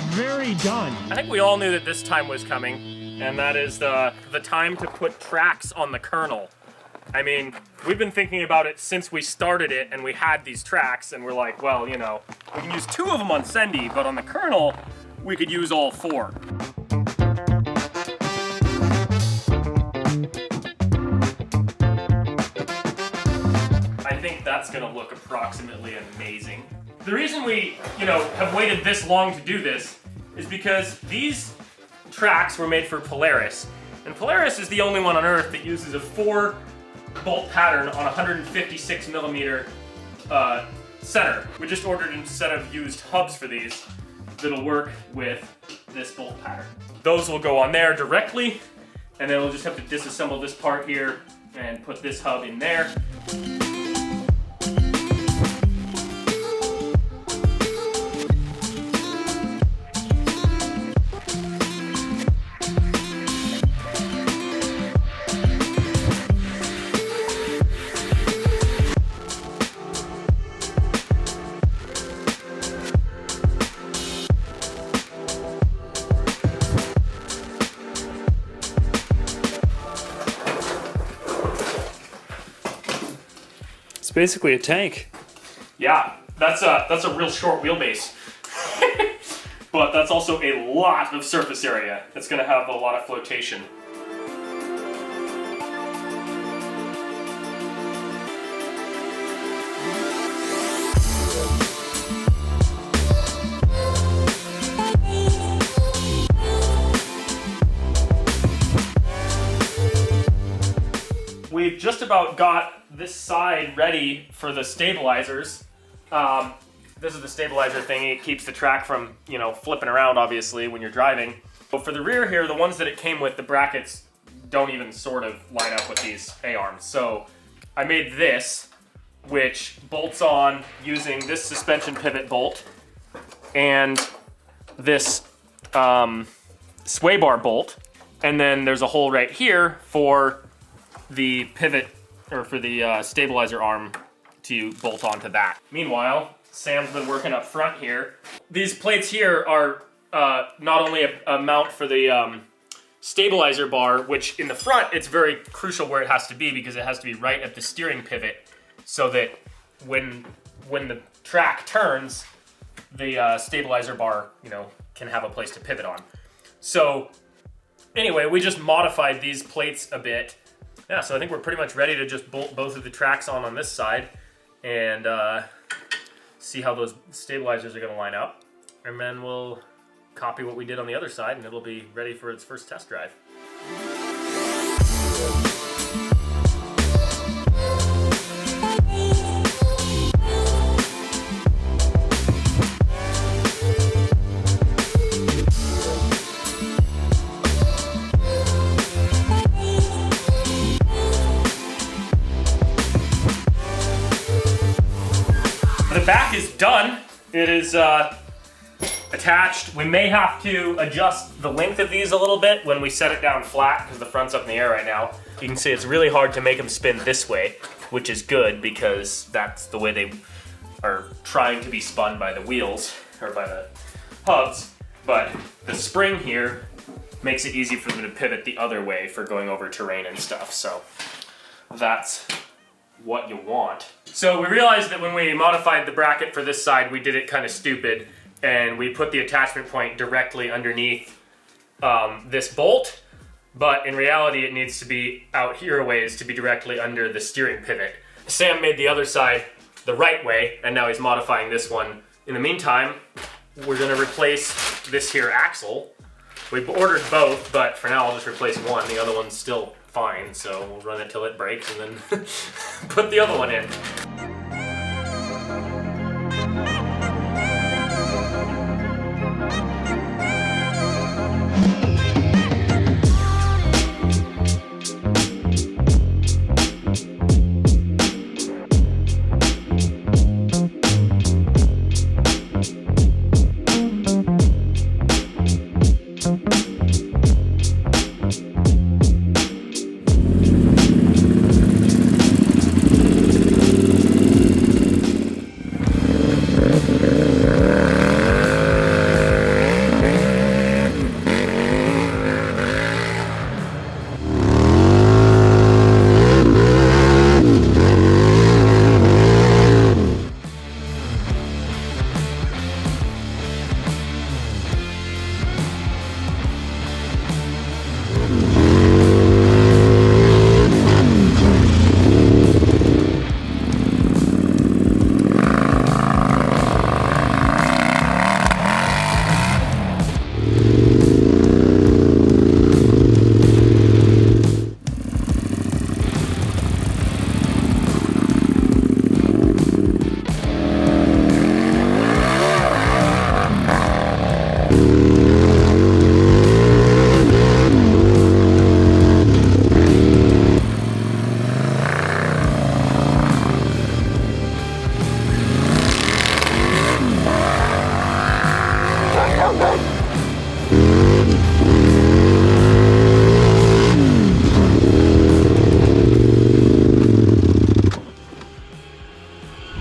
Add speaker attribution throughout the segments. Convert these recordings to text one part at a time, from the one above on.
Speaker 1: very done.
Speaker 2: I think we all knew that this time was coming, and that is the time to put tracks on the kernel. I mean, we've been thinking about it since we started it, and we had these tracks, and we're like, well, you know, we can use 2 of them on Sendy, but on the kernel, we could use all 4. I think that's gonna look approximately amazing. The reason we, you know, have waited this long to do this is because these tracks were made for Polaris, and Polaris is the only one on Earth that uses a 4-bolt pattern on a 156 millimeter center. We just ordered instead of used hubs for these that'll work with this bolt pattern. Those will go on there directly, and then we'll just have to disassemble this part here and put this hub in there.
Speaker 3: It's basically a tank.
Speaker 2: Yeah, that's a real short wheelbase. But that's also a lot of surface area. It's gonna have a lot of flotation. We've just about got this side ready for the stabilizers. This is the stabilizer thing. It keeps the track from, you know, flipping around, obviously, when you're driving. But for the rear here, the ones that it came with, the brackets don't even sort of line up with these A-arms. So I made this, which bolts on using this suspension pivot bolt and this sway bar bolt. And then there's a hole right here for the pivot, or for the stabilizer arm to bolt onto that. Meanwhile, Sam's been working up front here. These plates here are not only a mount for the stabilizer bar, which in the front, it's very crucial where it has to be because it has to be right at the steering pivot so that when the track turns, the stabilizer bar, you know, can have a place to pivot on. So anyway, we just modified these plates a bit. Yeah, so I think we're pretty much ready to just bolt both of the tracks on this side and see how those stabilizers are gonna line up. And then we'll copy what we did on the other side and it'll be ready for its first test drive. The back is done. It is attached. We may have to adjust the length of these a little bit when we set it down flat because the front's up in the air right now. You can see it's really hard to make them spin this way, which is good because that's the way they are trying to be spun by the wheels or by the hubs. But the spring here makes it easy for them to pivot the other way for going over terrain and stuff. So that's what you want. So we realized that when we modified the bracket for this side, we did it kind of stupid, and we put the attachment point directly underneath this bolt, but in reality it needs to be out here a ways to be directly under the steering pivot. Sam made the other side the right way, and now he's modifying this one. In the meantime, we're gonna replace this here axle. We ordered both, but for now I'll just replace one. The other one's still fine, so we'll run it till it breaks and then put the other one in.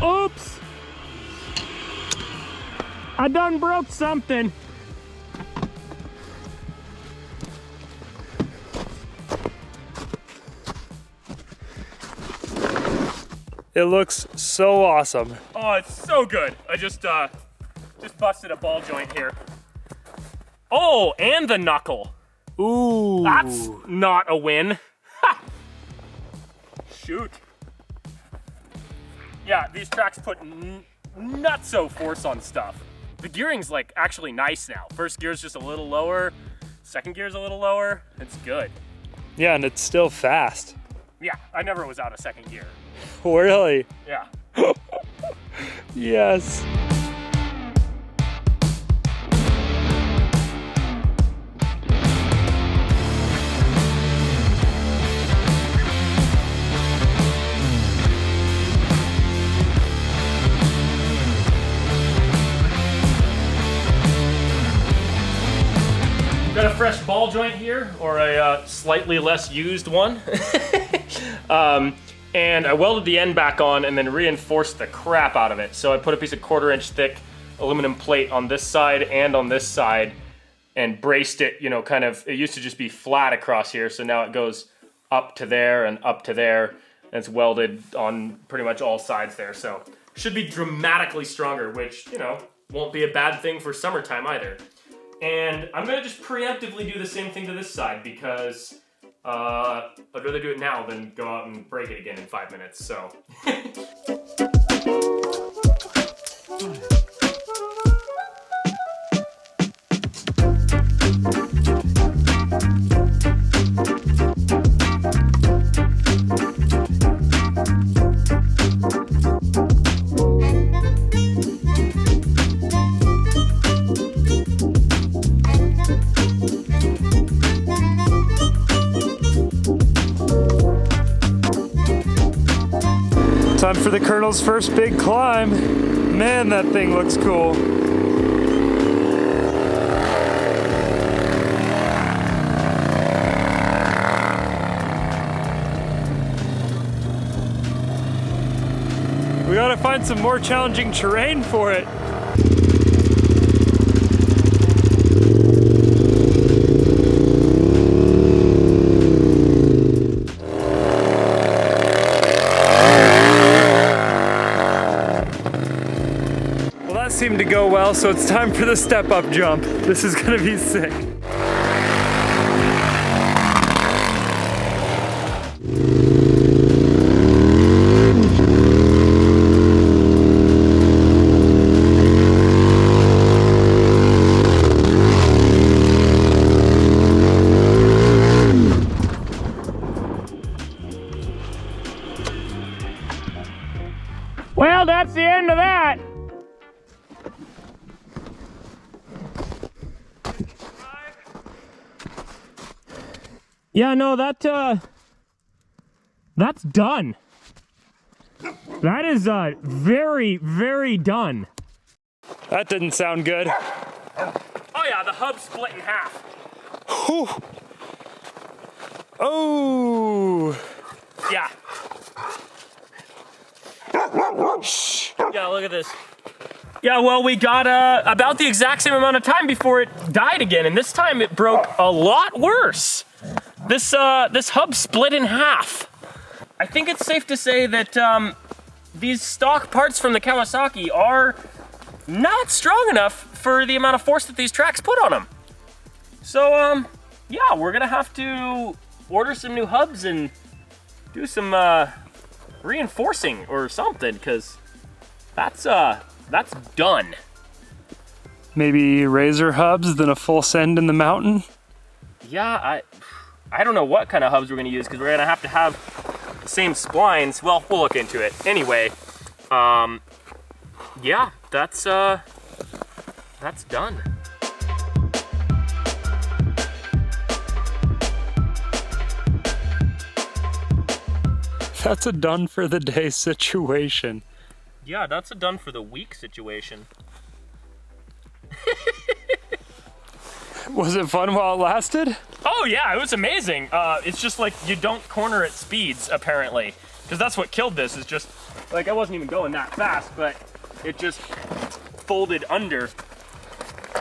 Speaker 2: Oops! I done broke something.
Speaker 3: It looks so awesome.
Speaker 2: Oh, it's so good. I just busted a ball joint here. Oh, and the knuckle.
Speaker 3: Ooh.
Speaker 2: That's not a win. Ha! Shoot. Yeah, these tracks put nutso force on stuff. The gearing's like actually nice now. First gear's just a little lower, second gear's a little lower. It's good.
Speaker 3: Yeah, and it's still fast.
Speaker 2: Yeah, I never was out of second gear.
Speaker 3: Really?
Speaker 2: Yeah.
Speaker 3: Yes.
Speaker 2: Got a fresh ball joint here, or a slightly less used one. And I welded the end back on and then reinforced the crap out of it. So I put a piece of 1/4 inch thick aluminum plate on this side and on this side and braced it, you know, kind of, it used to just be flat across here. So now it goes up to there and up to there. And it's welded on pretty much all sides there. So should be dramatically stronger, which, you know, won't be a bad thing for summertime either. And I'm gonna just preemptively do the same thing to this side because I'd rather do it now than go out and break it again in 5 minutes, so.
Speaker 3: Time for the Colonel's first big climb. Man, that thing looks cool. We gotta find some more challenging terrain for it. Seemed to go well, so it's time for the step-up jump. This is gonna be sick.
Speaker 2: Well, that's the end of that. Yeah, no, that's done. That is very, very done.
Speaker 3: That didn't sound good.
Speaker 2: Oh yeah, the hub split in half.
Speaker 3: Whew. Oh.
Speaker 2: Yeah. Yeah, look at this. Yeah, well, we got about the exact same amount of time before it died again, and this time it broke a lot worse. This hub split in half. I think it's safe to say that these stock parts from the Kawasaki are not strong enough for the amount of force that these tracks put on them. So, yeah, we're gonna have to order some new hubs and do some reinforcing or something, because that's done.
Speaker 3: Maybe razor hubs than a full send in the mountain?
Speaker 2: Yeah, I don't know what kind of hubs we're gonna use, because we're gonna have to have the same splines. Well, we'll look into it. Anyway, yeah, that's done.
Speaker 3: That's a done for the day situation.
Speaker 2: Yeah, that's a done for the week situation.
Speaker 3: Was it fun while it lasted?
Speaker 2: Oh yeah, it was amazing. It's just like you don't corner at speeds apparently, because that's what killed this. Is just like I wasn't even going that fast, but it just folded under.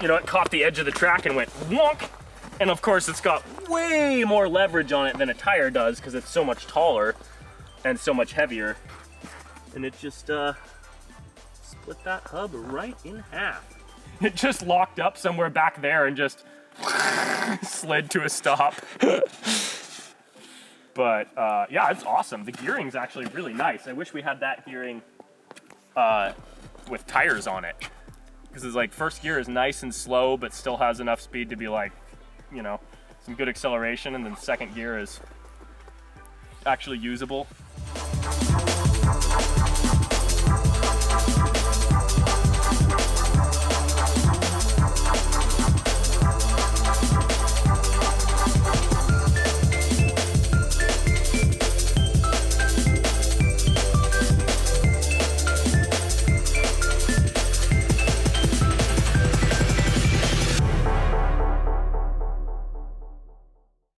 Speaker 2: You know, it caught the edge of the track and went wonk. And of course, it's got way more leverage on it than a tire does because it's so much taller and so much heavier. And it just split that hub right in half. It just locked up somewhere back there and just slid to a stop. But yeah, it's awesome. The gearing's actually really nice. I wish we had that gearing with tires on it. Because it's like first gear is nice and slow, but still has enough speed to be like, you know, some good acceleration. And then second gear is actually usable.